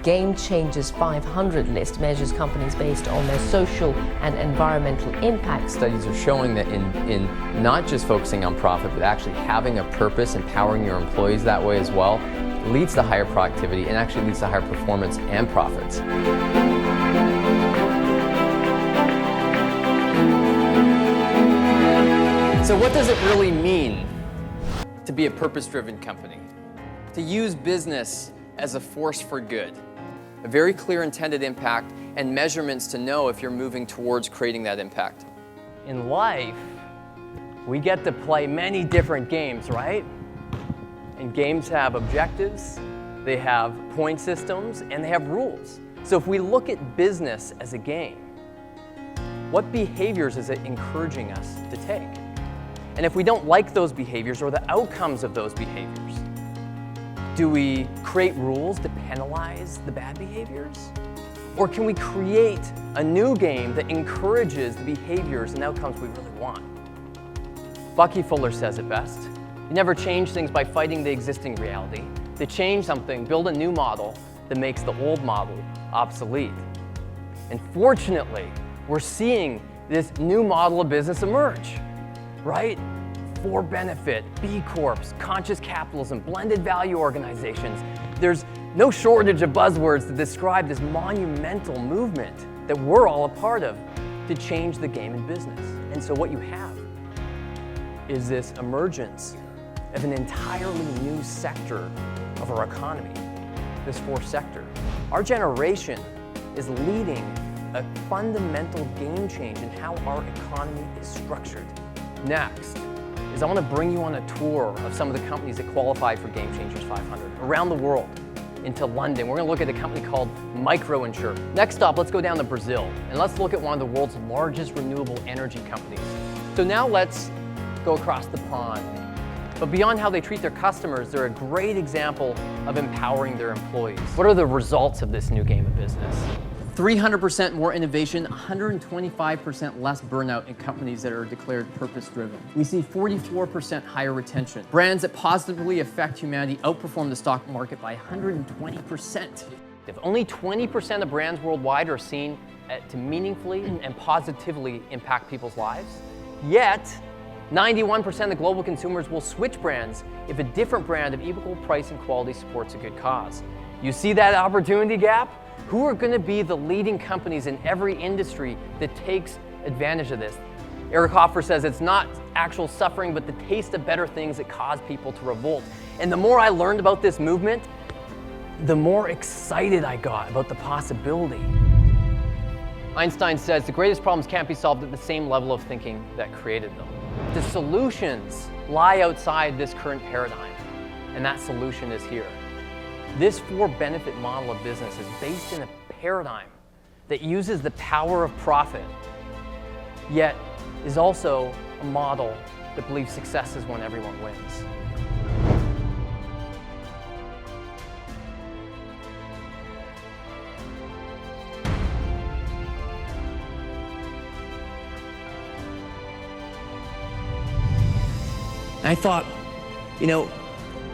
GameChangers 500 list measures companies based on their social and environmental impact. Studies are showing that in not just focusing on profit, but actually having a purpose, empowering your employees that way as well, leads to higher productivity and actually leads to higher performance and profits. So what does it really mean to be a purpose-driven company? To use business as a force for good. A very clear intended impact and measurements to know if you're moving towards creating that impact. In life, we get to play many different games, right? And games have objectives, they have point systems, and they have rules. So if we look at business as a game, what behaviors is it encouraging us to take? And if we don't like those behaviors or the outcomes of those behaviors, do we create rules to penalize the bad behaviors? Or can we create a new game that encourages the behaviors and outcomes we really want? Bucky Fuller says it best. You never change things by fighting the existing reality. To change something, build a new model that makes the old model obsolete. And fortunately, we're seeing this new model of business emerge, right? For benefit, B Corps, conscious capitalism, blended value organizations. There's no shortage of buzzwords to describe this monumental movement that we're all a part of to change the game in business. And so what you have is this emergence of an entirely new sector of our economy, this fourth sector. Our generation is leading a fundamental game change in how our economy is structured. Next is I want to bring you on a tour of some of the companies that qualify for GameChangers 500 around the world into London. We're going to look at a company called MicroInsure. Next stop, let's go down to Brazil and let's look at one of the world's largest renewable energy companies. So now let's go across the pond. But beyond how they treat their customers, they're a great example of empowering their employees. What are the results of this new game of business? 300% more innovation, 125% less burnout in companies that are declared purpose-driven. We see 44% higher retention. Brands that positively affect humanity outperform the stock market by 120%. If only 20% of brands worldwide are seen to meaningfully and positively impact people's lives, yet 91% of global consumers will switch brands if a different brand of equal price and quality supports a good cause. You see that opportunity gap? Who are going to be the leading companies in every industry that takes advantage of this? Eric Hoffer says it's not actual suffering, but the taste of better things that cause people to revolt. And the more I learned about this movement, the more excited I got about the possibility. Einstein says the greatest problems can't be solved at the same level of thinking that created them. The solutions lie outside this current paradigm, and that solution is here. This for-benefit model of business is based in a paradigm that uses the power of profit, yet is also a model that believes success is when everyone wins. I thought,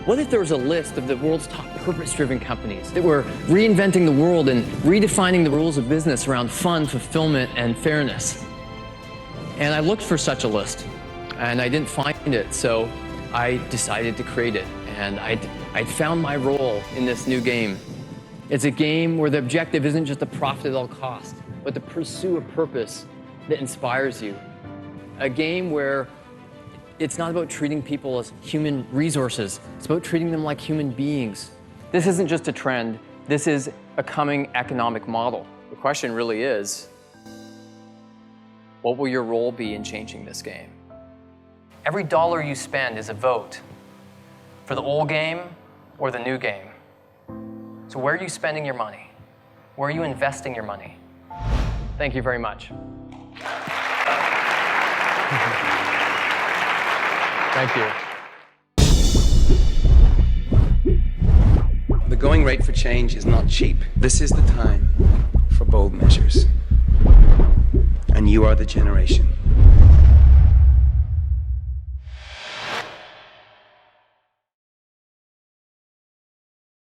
what if there was a list of the world's top purpose-driven companies that were reinventing the world and redefining the rules of business around fun, fulfillment, and fairness? And I looked for such a list, and I didn't find it, so I decided to create it. And I found my role in this new game. It's a game where the objective isn't just a profit at all costs, but to pursue a purpose that inspires you. A game where it's not about treating people as human resources. It's about treating them like human beings. This isn't just a trend. This is a coming economic model. The question really is, what will your role be in changing this game? Every dollar you spend is a vote for the old game or the new game. So where are you spending your money? Where are you investing your money? Thank you very much. Thank you. The going rate for change is not cheap. This is the time for bold measures. And you are the generation.